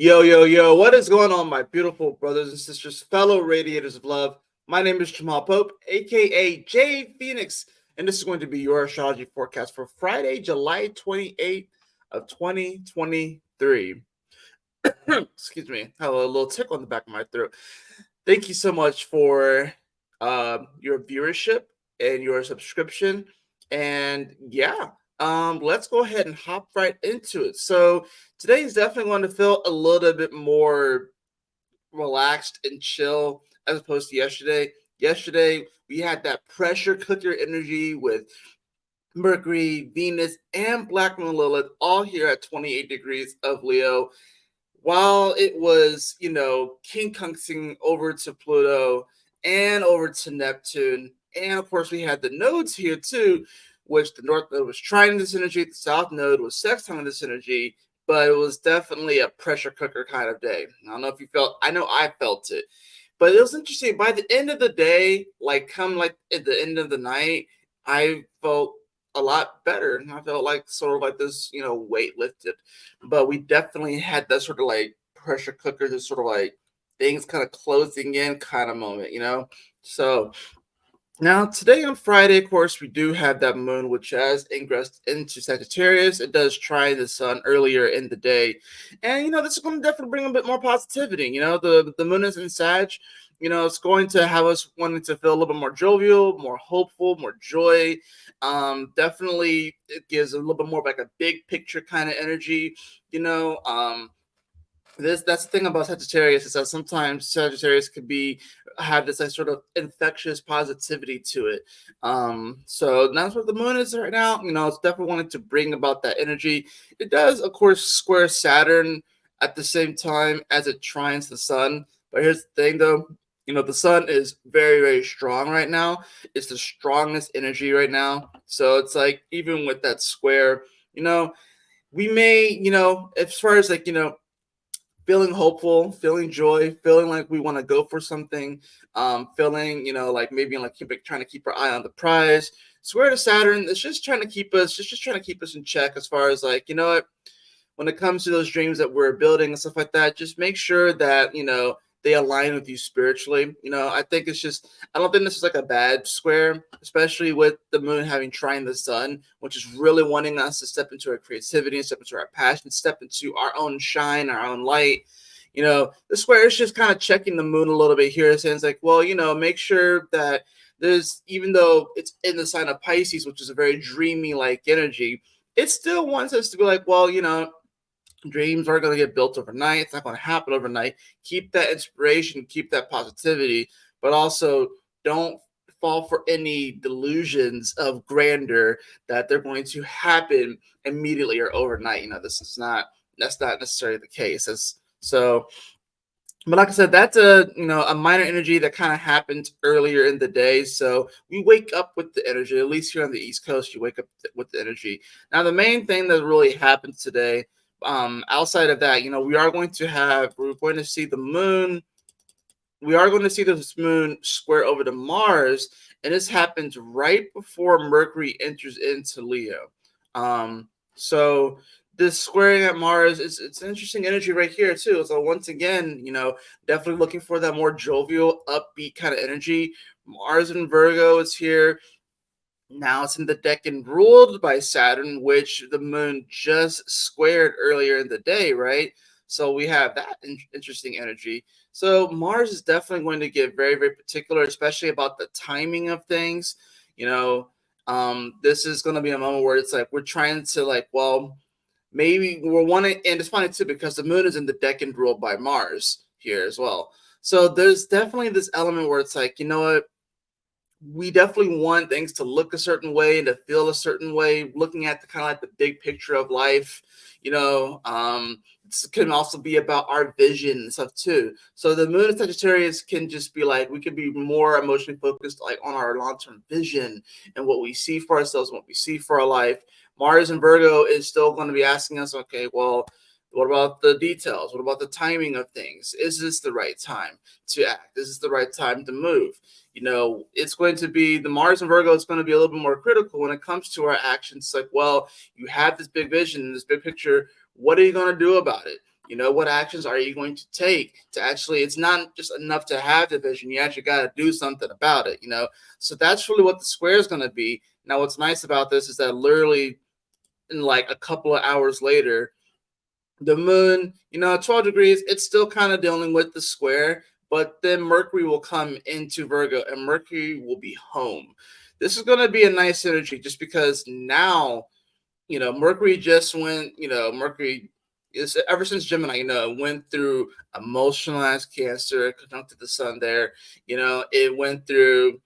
Yo, yo, yo, what is going on, my beautiful brothers and sisters, fellow radiators of love? My name is Jamal Pope, aka J Phoenix, and this is going to be your astrology forecast for Friday, July 28th of 2023. Excuse me, I have a little tickle in the back of my throat. Thank you so much for your viewership and your subscription. And yeah, let's go ahead and hop right into it. So today is definitely going to feel a little bit more relaxed and chill as opposed to yesterday. Yesterday, we had that pressure cooker energy with Mercury, Venus, and Black Moon Lilith all here at 28 degrees of Leo. While it was, King Kunxing over to Pluto and over to Neptune. And of course, we had the nodes here too, which the North Node was trining this energy, the South Node was sextiling this energy, but it was definitely a pressure cooker kind of day. I don't know if you felt, I know I felt it, but it was interesting. By the end of the day, like at the end of the night, I felt a lot better. And I felt like sort of like this, weight lifted. But we definitely had that sort of like pressure cooker, this sort of like things kind of closing in kind of moment. So now, today on Friday, of course, we do have that moon, which has ingressed into Sagittarius. It does try the sun earlier in the day. And, this is going to definitely bring a bit more positivity. The moon is in Sag. It's going to have us wanting to feel a little bit more jovial, more hopeful, more joy. Definitely, it gives a little bit more of like a big picture kind of energy, you know. That's the thing about Sagittarius is that sometimes Sagittarius could be have this like sort of infectious positivity to it. So that's what the moon is right now. It's definitely wanting to bring about that energy. It does, of course, square Saturn at the same time as it trines the sun. But here's the thing, though. The sun is very, very strong right now. It's the strongest energy right now. So it's like even with that square, we may, as far as like, feeling hopeful, feeling joy, feeling like we want to go for something, feeling, like maybe like trying to keep our eye on the prize. Square to Saturn, it's just trying to keep us, just trying to keep us in check as far as like, what, when it comes to those dreams that we're building and stuff like that, just make sure that, they align with you spiritually. I think it's just, I don't think this is like a bad square, especially with the moon having trine the sun, which is really wanting us to step into our creativity and step into our passion, step into our own shine, our own light. The square is just kind of checking the moon a little bit here, saying it's like, well, make sure that there's, even though it's in the sign of Pisces, which is a very dreamy like energy, it still wants us to be like, well, dreams aren't going to get built overnight. It's not going to happen overnight. Keep that inspiration, keep that positivity, but also don't fall for any delusions of grandeur that they're going to happen immediately or overnight. That's not necessarily the case. But like I said, that's a minor energy that kind of happened earlier in the day. So we wake up with the energy. At least here on the East Coast, you wake up with the energy. Now, the main thing that really happens today, outside of that, we're going to see the moon. We are going to see this moon square over to Mars, and this happens right before Mercury enters into Leo. So this squaring at Mars it's an interesting energy right here too. So once again, definitely looking for that more jovial, upbeat kind of energy. Mars in Virgo is here. Now it's in the decan ruled by Saturn, which the moon just squared earlier in the day, right? So we have that interesting energy. So Mars is definitely going to get very, very particular, especially about the timing of things. This is going to be a moment where it's like we're trying to like, well, maybe we're wanting, and it's funny too because the moon is in the decan ruled by Mars here as well. So there's definitely this element where it's like, what, we definitely want things to look a certain way and to feel a certain way, looking at the kind of like the big picture of life. This can also be about our vision and stuff too. So the moon in Sagittarius can just be like, we could be more emotionally focused like on our long-term vision and what we see for ourselves and what we see for our life. Mars and Virgo is still going to be asking us, okay, well, what about the details? What about the timing of things? Is this the right time to act? Is this the right time to move? It's going to be the Mars and Virgo. It's going to be a little bit more critical when it comes to our actions. It's like, well, you have this big vision, this big picture. What are you going to do about it? What actions are you going to take to actually, it's not just enough to have the vision, you actually got to do something about it. So that's really what the square is going to be. Now, what's nice about this is that literally in like a couple of hours later, the moon, 12 degrees, it's still kind of dealing with the square, but then Mercury will come into Virgo and Mercury will be home. This is going to be a nice energy just because now, Mercury just went, Mercury is ever since Gemini, went through emotionalized Cancer, conjuncted the sun there. It went through,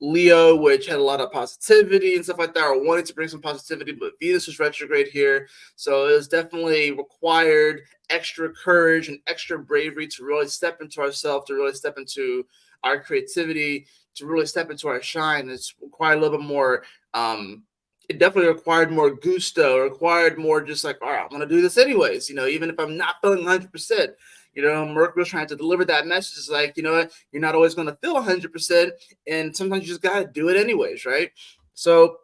Leo, which had a lot of positivity and stuff like that, or wanted to bring some positivity, but Venus was retrograde here. So it was definitely required extra courage and extra bravery to really step into ourselves, to really step into our creativity, to really step into our shine. It's required a little bit more it definitely required more gusto, required more just like, all right, I'm going to do this anyways, even if I'm not feeling 100%. Mercury was trying to deliver that message. It's like, you know what, you're not always going to feel 100%. And sometimes you just got to do it anyways, right? So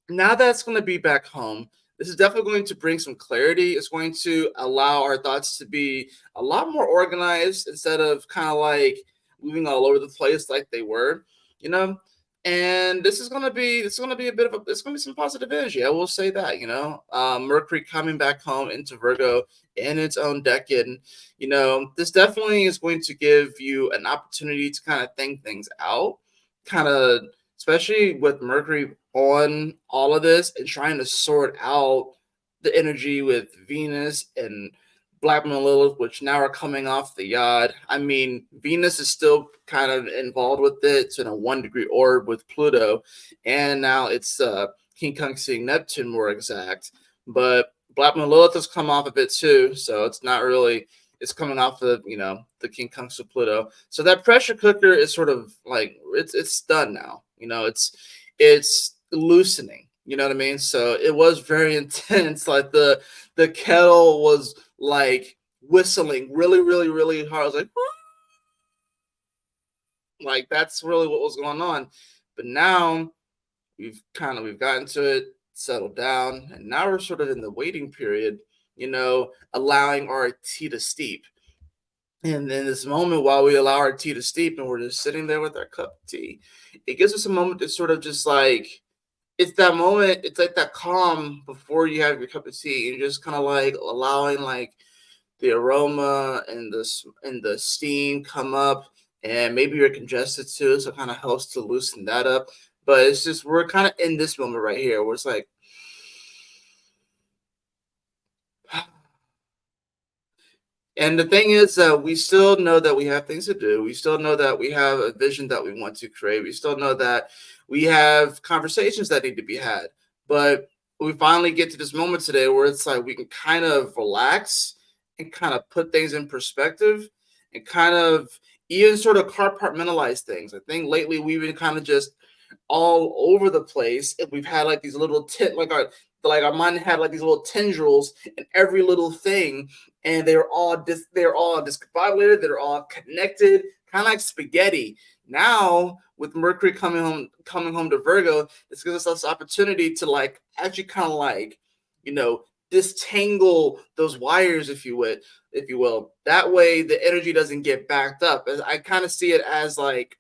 now that's going to be back home. This is definitely going to bring some clarity. It's going to allow our thoughts to be a lot more organized instead of kind of like moving all over the place like they were, you know. And this is gonna be a bit of a it's gonna be some positive energy. I will say that, Mercury coming back home into Virgo in its own decade. This definitely is going to give you an opportunity to kind of think things out, kind of, especially with Mercury on all of this and trying to sort out the energy with Venus and Black Moon Lilith, which now are coming off the yard. I mean, Venus is still kind of involved with it. It's in a 1 degree orb with Pluto, and now it's King Kong seeing Neptune more exact. But Black Moon Lilith has come off of it too, so it's not really. It's coming off of the King Kong of Pluto. So that pressure cooker is sort of like it's done now. It's loosening. You know what I mean? So it was very intense. Like the kettle was like whistling really, really, really hard. I was like that's really what was going on. But now we've gotten to it, settled down, and now we're sort of in the waiting period, allowing our tea to steep. And in this moment, while we allow our tea to steep and we're just sitting there with our cup of tea, it gives us a moment to sort of just like, it's that moment, it's like that calm before you have your cup of tea. You're just kind of like allowing like the aroma and the steam come up, and maybe you're congested too, so it kind of helps to loosen that up. But it's just we're kind of in this moment right here where it's like and the thing is that we still know that we have things to do. We still know that we have a vision that we want to create. We still know that we have conversations that need to be had. But we finally get to this moment today where it's like we can kind of relax and kind of put things in perspective and kind of even sort of compartmentalize things. I think lately we've been kind of just all over the place. And we've had like these little like our mind had like these little tendrils in every little thing, and they're all discombobulated, they're all connected, kind of like spaghetti. Now with Mercury coming home to Virgo, this gives us this opportunity to like actually kind of like you know distangle those wires, if you will. That way the energy doesn't get backed up. I kind of see it as like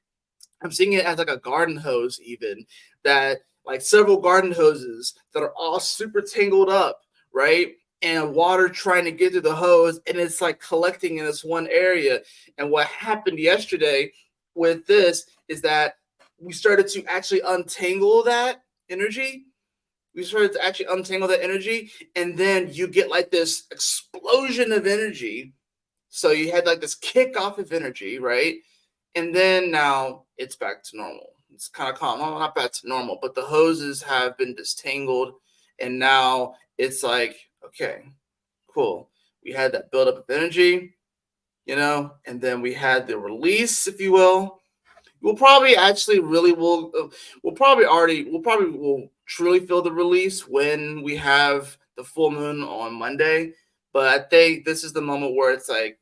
I'm seeing it as like a garden hose, even that like several garden hoses that are all super tangled up, right? And water trying to get through the hose, and it's like collecting in this one area. And what happened yesterday with this is that we started to actually untangle that energy. We started to actually untangle that energy, and then you get like this explosion of energy. So you had like this kickoff of energy, right? And then now it's back to normal. It's kind of calm. Well, not back to normal, but the hoses have been distangled. And now it's like, okay, cool. We had that buildup of energy, and then we had the release, if you will. We'll probably actually really will truly feel the release when we have the full moon on Monday. But I think this is the moment where it's like,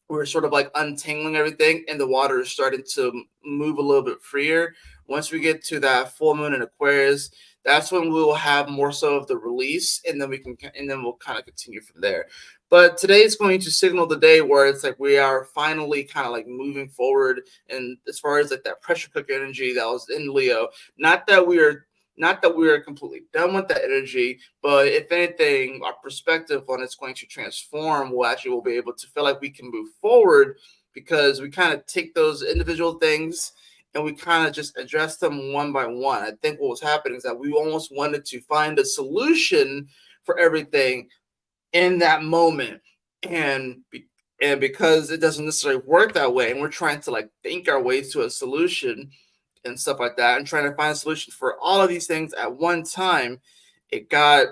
we're sort of like untangling everything and the water is starting to move a little bit freer. Once we get to that full moon in Aquarius, that's when we'll have more so of the release, and then we'll kind of continue from there. But today is going to signal the day where it's like we are finally kind of like moving forward, and as far as like that pressure cooker energy that was in Leo, not that we are completely done with that energy, but if anything, our perspective on it's going to transform. We'll be able to feel like we can move forward because we kind of take those individual things and we kind of just address them one by one. I think what was happening is that we almost wanted to find a solution for everything in that moment, and because it doesn't necessarily work that way, and we're trying to like think our way to a solution and stuff like that, and trying to find a solution for all of these things at one time, it got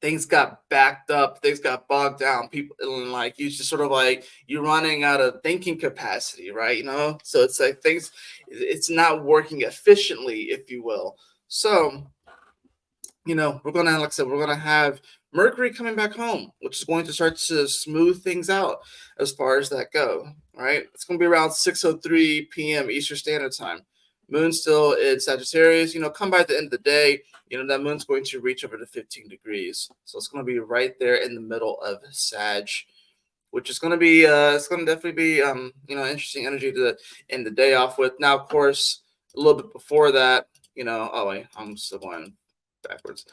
things got backed up, things got bogged down. People, and like you just sort of like you're running out of thinking capacity, right? So it's like it's not working efficiently, if you will. So we're gonna, like I said, we're gonna have Mercury coming back home, which is going to start to smooth things out as far as that go. Right, it's gonna be around 6:03 p.m. Eastern Standard Time. Moon still in Sagittarius. Come by at the end of the day, that moon's going to reach over to 15 degrees, so it's going to be right there in the middle of Sag, which is going to be it's going to definitely be interesting energy to end the day off with. Now, of course, a little bit before that, oh wait, I'm still going backwards.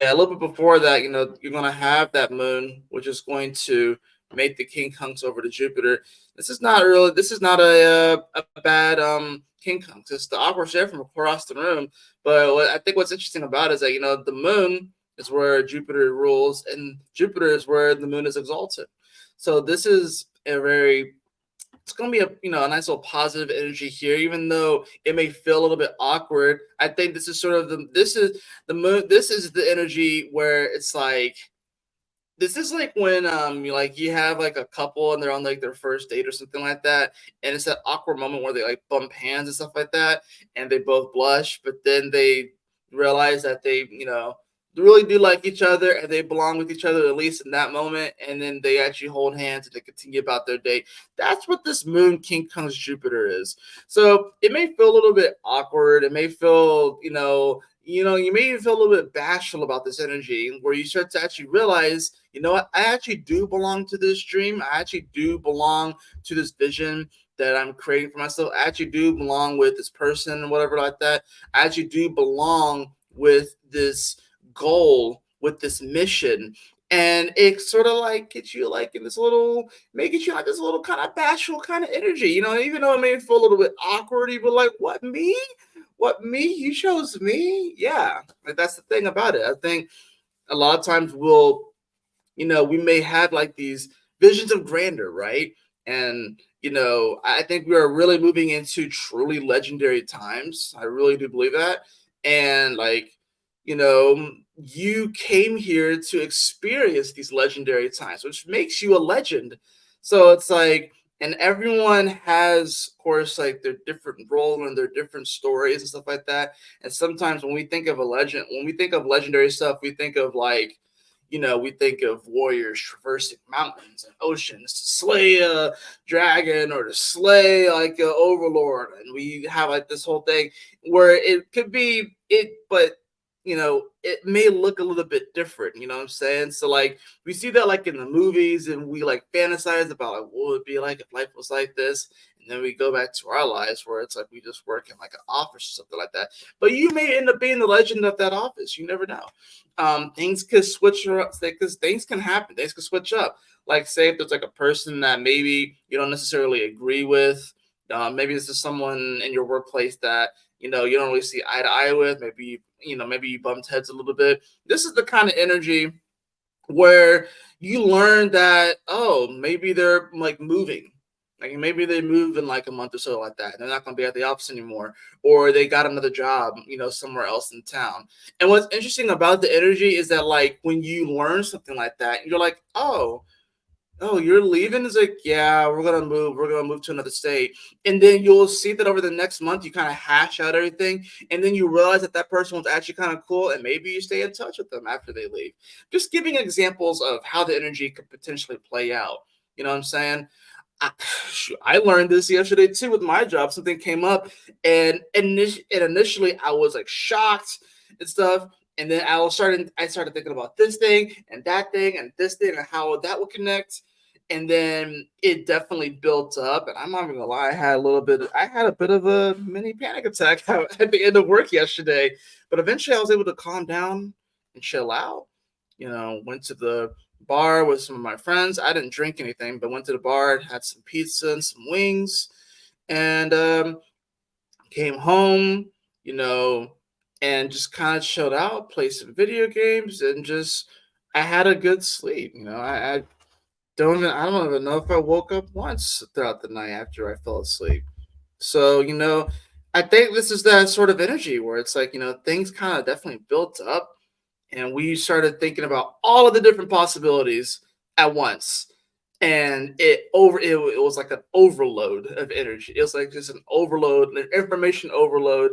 Yeah, a little bit before that, you're going to have that moon, which is going to make the quincunx over to Jupiter. This is not a bad quincunx. It's the awkward share from across the room. But I think what's interesting about it is that the moon is where Jupiter rules, and Jupiter is where the moon is exalted. So this is it's going to be a nice little positive energy here, even though it may feel a little bit awkward. I think this is sort of the moon. This is the energy where it's like, this is like when you have like a couple and they're on like their first date or something like that, and it's that awkward moment where they like bump hands and stuff like that, and they both blush, but then they realize that they really do like each other and they belong with each other, at least in that moment, and then they actually hold hands and they continue about their date. That's what this moon quincunx Jupiter is. So it may feel a little bit awkward. It may feel you may even feel a little bit bashful about this energy, where you start to actually realize, what, I actually do belong to this dream. I actually do belong to this vision that I'm creating for myself. I actually do belong with this person and whatever like that. I actually do belong with this goal, with this mission. And it sort of like gets you like in this little, making you like this little kind of bashful kind of energy, even though it may feel a little bit awkward, you be like, what, me? What, me? You chose me? Yeah. Like, that's the thing about it. I think a lot of times we may have like these visions of grandeur, right? And I think we are really moving into truly legendary times. I really do believe that. And like, you came here to experience these legendary times, which makes you a legend. So it's like, and everyone has, of course, like their different role and their different stories and stuff like that. And sometimes when we think of when we think of legendary stuff, we think of like, we think of warriors traversing mountains and oceans to slay a dragon or to slay like an overlord. And we have like this whole thing where it could be it, but it may look a little bit different, you know what I'm saying? So like we see that like in the movies, and we like fantasize about like what would it be like if life was like this. And then we go back to our lives where it's like we just work in like an office or something like that. But you may end up being the legend of that office. You never know. Things could switch up because things can happen. Things could switch up. Like say if there's like a person that maybe you don't necessarily agree with. Maybe this is someone in your workplace that you don't really see eye to eye with. Maybe you bumped heads a little bit. This is the kind of energy where you learn that, oh, maybe they're like moving. Like maybe they move in like a month or so like that. They're not going to be at the office anymore, or they got another job, somewhere else in town. And what's interesting about the energy is that like when you learn something like that, you're like, oh, you're leaving? It's like, yeah, we're gonna move. We're gonna move to another state, and then you'll see that over the next month, you kind of hash out everything, and then you realize that that person was actually kind of cool, and maybe you stay in touch with them after they leave. Just giving examples of how the energy could potentially play out. You know what I'm saying? I learned this yesterday too with my job. Something came up, and initially I was like shocked. and stuff. And then I started thinking about this thing and that thing and this thing and how that would connect. And then it definitely built up. And I'm not even gonna lie, I had a bit of a mini panic attack at the end of work yesterday. But eventually I was able to calm down and chill out. Went to the bar with some of my friends. I didn't drink anything, but went to the bar, had some pizza and some wings, and came home, you know, and just kind of chilled out, played some video games, and just I had a good sleep. I don't even know if I woke up once throughout the night after I fell asleep. So, I think this is that sort of energy where it's like, things kind of definitely built up and we started thinking about all of the different possibilities at once. And it was like an overload of energy. It was like just an overload, an information overload.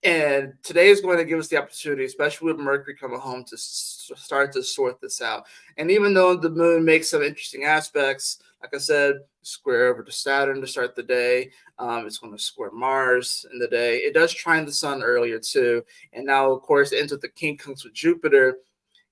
And today is going to give us the opportunity, especially with Mercury coming home, to start to sort this out. And even though the moon makes some interesting aspects, like I said, square over to Saturn to start the day. It's going to square Mars in the day. It does trine the sun earlier too. And now, of course, it ends with the quincunx with Jupiter.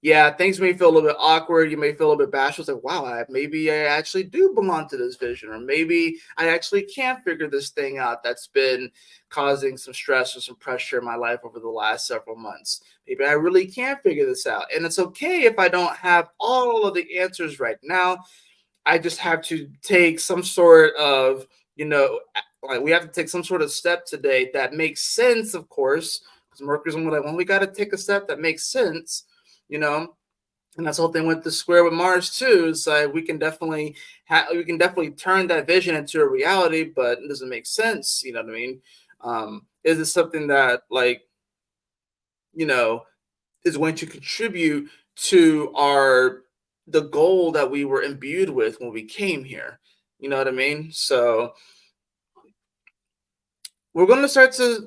Yeah, things may feel a little bit awkward. You may feel a little bit bashful. It's like, wow, maybe I actually do belong to this vision, or maybe I actually can figure this thing out that's been causing some stress or some pressure in my life over the last several months. Maybe I really can figure this out. And it's okay if I don't have all of the answers right now. I just have to take some sort of, like we have to take some sort of step today that makes sense, of course, because Mercury's like, well, we got to take a step that makes sense, you know. And that's the whole thing with the square with Mars too. It's like we can definitely turn that vision into a reality, but it doesn't make sense. You know what I mean? Is this something that you know is going to contribute to the goal that we were imbued with when we came here? You know what I mean? So we're gonna start to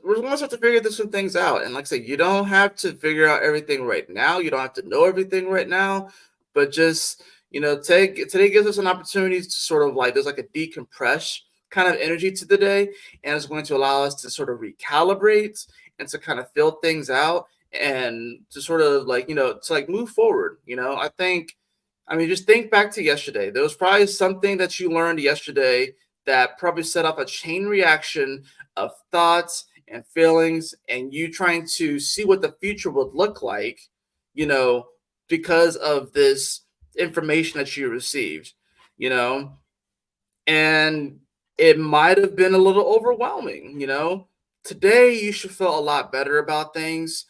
figure this some things out. And like I said, you don't have to figure out everything right now. You don't have to know everything right now, but just take today gives us an opportunity to sort of like there's like a decompress kind of energy to the day, and it's going to allow us to sort of recalibrate and to kind of fill things out and to sort of like to like move forward. I mean, just think back to yesterday. There was probably something that you learned yesterday that probably set off a chain reaction of thoughts and feelings, and you trying to see what the future would look like, you know, because of this information that you received, you know, and it might have been a little overwhelming. Today you should feel a lot better about things,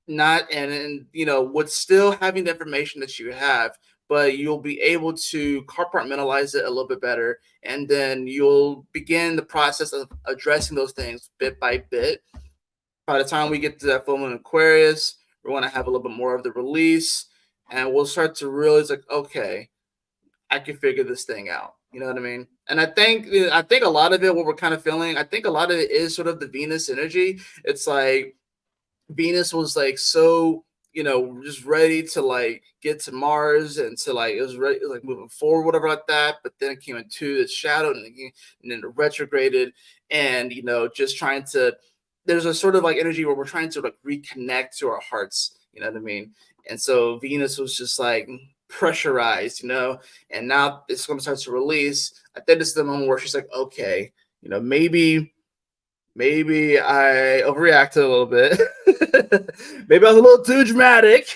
not and with still having the information that you have, but you'll be able to compartmentalize it a little bit better, and then you'll begin the process of addressing those things bit by bit. By the time we get to that full moon Aquarius, we're going to have a little bit more of the release, and we'll start to realize like, okay, I can figure this thing out. You know what I mean? And I think a lot of it, what we're kind of feeling, I think a lot of it is sort of the Venus energy. It's like Venus was like so, just ready to like get to Mars and to like it was ready like moving forward, whatever like that. But then it came into its shadow and then it retrograded, and just trying to. There's a sort of like energy where we're trying to like reconnect to our hearts. You know what I mean? And so Venus was just like pressurized, and now it's going to start to release. I think this is the moment where she's like, okay, maybe I overreacted a little bit. Maybe I was a little too dramatic,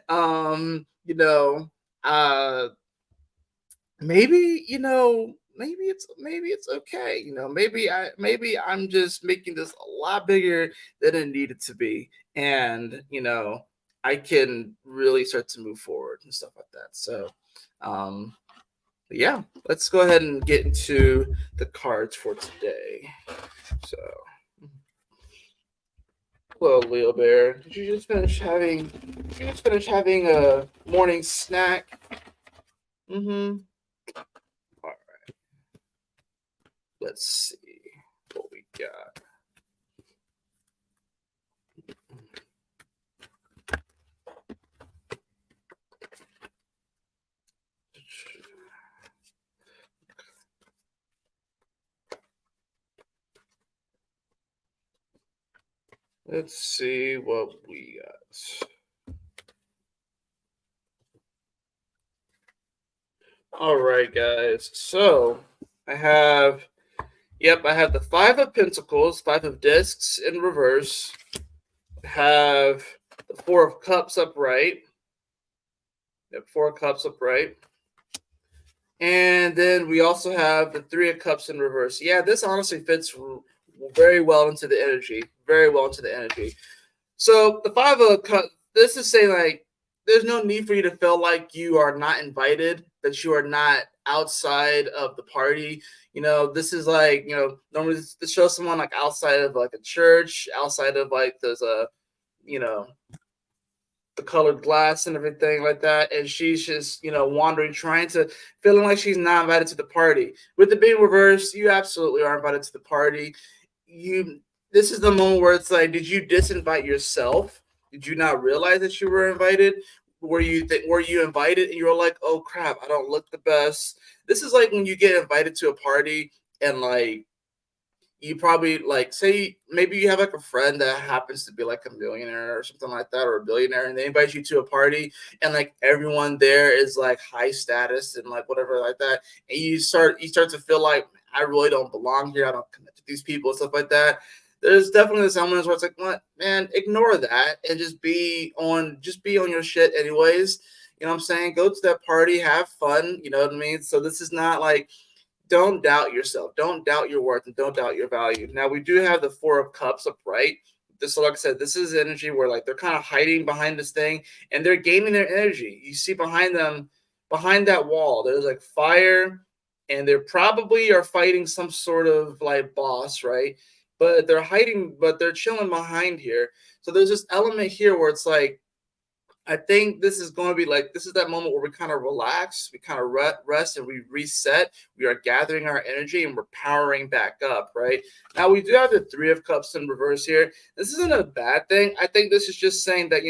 Um, you know, uh maybe it's okay. Maybe I'm just making this a lot bigger than it needed to be. And I can really start to move forward and stuff like that. So um yeah, let's go ahead and get into the cards for today. So, hello, Leo Bear. Did you just finish having a morning snack? Mm-hmm. All right. Let's see what we got. Let's see what we got. All right, guys. So I have, I have the Five of Pentacles, Five of Discs in reverse. I have the Four of Cups upright. Yep, Four of Cups upright. And then we also have the Three of Cups in reverse. Yeah, this honestly fits very well into the energy. Very well into the energy. So the Five of Cups, this is saying like there's no need for you to feel like you are not invited, that you are not outside of the party. This is like, normally this shows someone like outside of like a church, outside of like there's a, you know, the colored glass and everything like that, and she's just wandering, trying to feeling like she's not invited to the party. With it being reversed, you absolutely are invited to the party. You This is the moment where it's like, did you disinvite yourself? Did you not realize that you were invited? Were you invited and you were like, oh crap, I don't look the best? This is like when you get invited to a party and like you probably like, say maybe you have like a friend that happens to be like a millionaire or something like that, or a billionaire, and they invite you to a party and like everyone there is like high status and like whatever like that, and you start to feel like, I really don't belong here, I don't connect with these people and stuff like that. There's definitely this elements where it's like, what, man, ignore that and just be on your shit anyways. You know what I'm saying? Go to that party, have fun, you know what I mean? So this is not like, don't doubt yourself. Don't doubt your worth and don't doubt your value. Now we do have the Four of Cups upright. This, like I said, this is energy where like they're kind of hiding behind this thing and they're gaining their energy. You see behind them, behind that wall, there's like fire, and they probably are fighting some sort of like boss, right? But they're hiding, but they're chilling behind here. So there's this element here where it's like, I think this is going to be like, this is that moment where we kind of relax, we kind of rest, and we reset. We are gathering our energy and we're powering back up, right? Now, we do have the Three of Cups in reverse here. This isn't a bad thing. I think this is just saying that,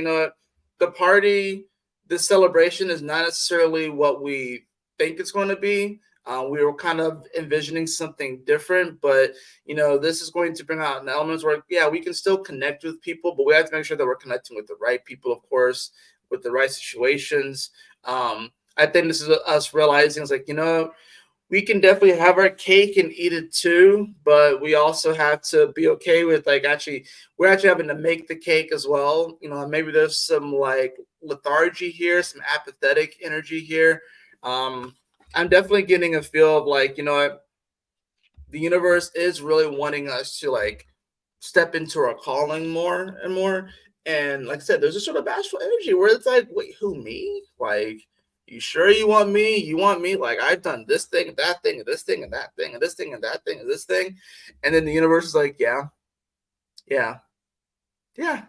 the party, the celebration is not necessarily what we think it's going to be. We were kind of envisioning something different, but this is going to bring out an element where, yeah, we can still connect with people, but we have to make sure that we're connecting with the right people, of course, with the right situations. I think this is us realizing it's like, we can definitely have our cake and eat it too, but we also have to be okay with like, we're actually having to make the cake as well. Maybe there's some like lethargy here, some apathetic energy here. I'm definitely getting a feel of like, the universe is really wanting us to like step into our calling more and more. And like I said, there's a sort of bashful energy where it's like, wait, who, me? Like, you sure you want me? You want me? Like, I've done this thing and that thing and this thing and that thing and this thing and that thing and this thing. And then the universe is like, yeah, yeah, yeah,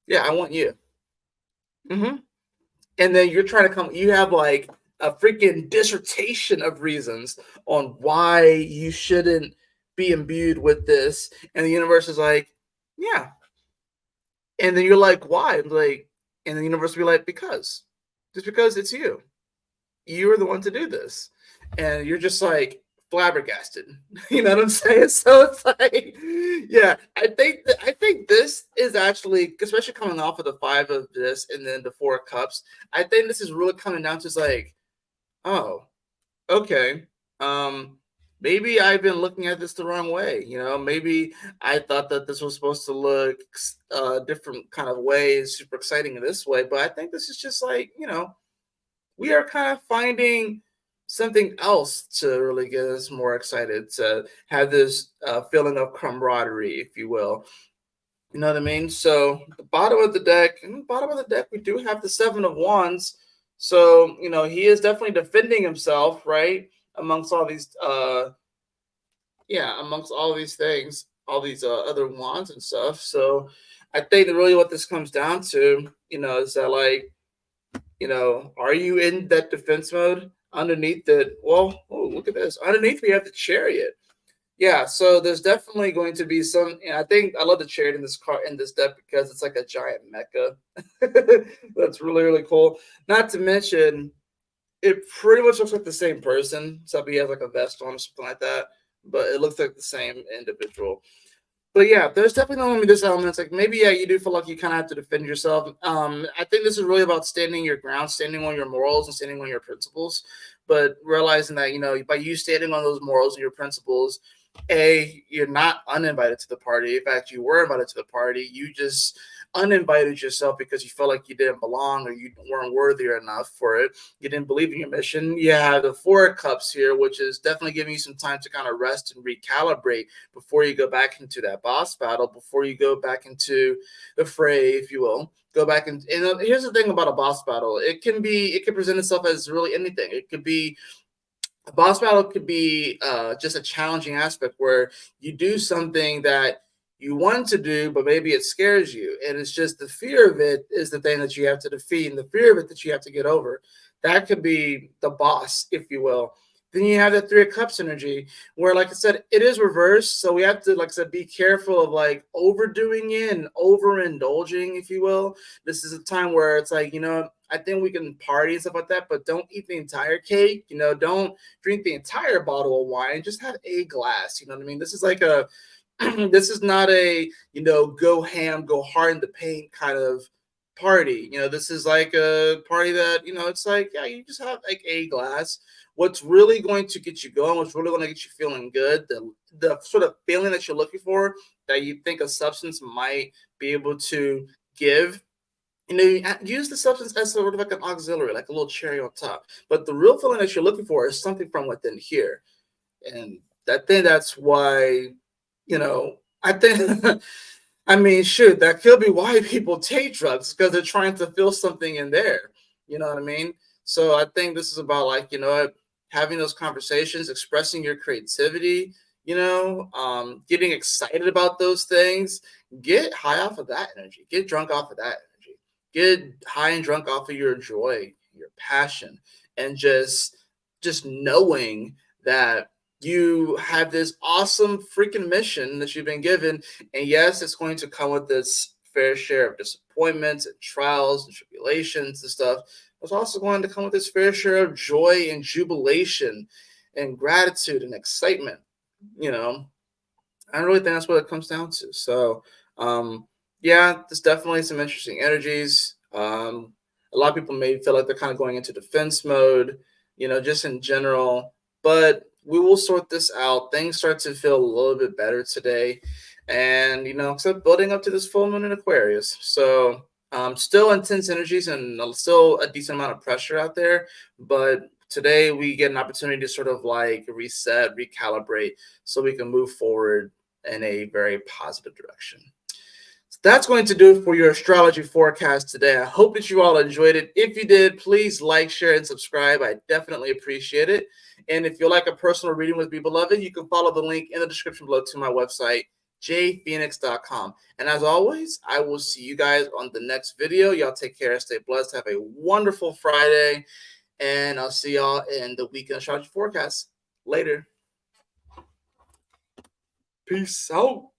yeah, I want you. Hmm. And then you're trying to you have like a freaking dissertation of reasons on why you shouldn't be imbued with this. And the universe is like, yeah. And then you're like, why? Like, and the universe will be like, because, just because it's you. You're the one to do this. And you're just like flabbergasted. You know what I'm saying? So it's like, yeah, I think this is actually, especially coming off of the Five of this and then the Four of Cups, I think this is really coming down to like, oh, okay. Maybe I've been looking at this the wrong way. Maybe I thought that this was supposed to look different kind of ways, super exciting in this way. But I think this is just like, we are kind of finding something else to really get us more excited, to have this feeling of camaraderie, if you will. You know what I mean? So the bottom of the deck, we do have the Seven of Wands. So, he is definitely defending himself, right? Amongst all these amongst all these things, all these other wands and stuff. So I think that really what this comes down to, is that like, are you in that defense mode? Underneath it, well, oh, look at this. Underneath we have the Chariot. Yeah, so there's definitely going to be some. I think I love the Chariot in this car in this deck because it's like a giant mecha. That's really really cool. Not to mention, it pretty much looks like the same person, except he has like a vest on or something like that. But it looks like the same individual. But yeah, there's definitely going to be this element. It's like maybe yeah, you do feel like you kind of have to defend yourself. I think this is really about standing your ground, standing on your morals, and standing on your principles. But realizing that by you standing on those morals and your principles, you're not uninvited to the party. In fact, you were invited to the party. You just uninvited yourself because you felt like you didn't belong or you weren't worthy enough for it. You didn't believe in your mission. You have the Four of Cups here, which is definitely giving you some time to kind of rest and recalibrate before you go back into that boss battle, before you go back into the fray, if you will. Go back and here's the thing about a boss battle. It can present itself as really anything. It could be a boss battle could be just a challenging aspect where you do something that you want to do, but maybe it scares you. And it's just the fear of it is the thing that you have to defeat and the fear of it that you have to get over. That could be the boss, if you will. Then you have the Three of Cups energy, where, like I said, it is reversed. So we have to, like I said, be careful of like overdoing it and overindulging, if you will. This is a time where it's like, I think we can party and stuff like that, but don't eat the entire cake. Don't drink the entire bottle of wine. Just have a glass. You know what I mean? This is like this is not a go ham, go hard in the paint kind of party. This is like a party that it's like yeah, you just have like a glass. What's really going to get you going? What's really going to get you feeling good? The sort of feeling that you're looking for that you think a substance might be able to give. You use the substance as sort of like an auxiliary, like a little cherry on top. But the real feeling that you're looking for is something from within here. And I think that's why, I think, I mean, shoot, that could be why people take drugs because they're trying to feel something in there. You know what I mean? So I think this is about like, having those conversations, expressing your creativity, getting excited about those things. Get high off of that energy. Get drunk off of that energy. Get high and drunk off of your joy, your passion, and just knowing that you have this awesome freaking mission that you've been given. And yes, it's going to come with this fair share of disappointments and trials and tribulations and stuff. It's also going to come with this fair share of joy and jubilation and gratitude and excitement. I really think that's what it comes down to. So, yeah, there's definitely some interesting energies. A lot of people may feel like they're kind of going into defense mode, just in general. But we will sort this out. Things start to feel a little bit better today. And, except building up to this full moon in Aquarius. So, still intense energies and still a decent amount of pressure out there. But today we get an opportunity to sort of like reset, recalibrate, so we can move forward in a very positive direction. So that's going to do it for your astrology forecast today. I hope that you all enjoyed it. If you did, please like, share, and subscribe. I definitely appreciate it. And if you'd like a personal reading with me, beloved, you can follow the link in the description below to my website, jphoenix.com. And as always, I will see you guys on the next video. Y'all take care, stay blessed, have a wonderful Friday, and I'll see y'all in the weekend astrology forecast. Later. Peace out.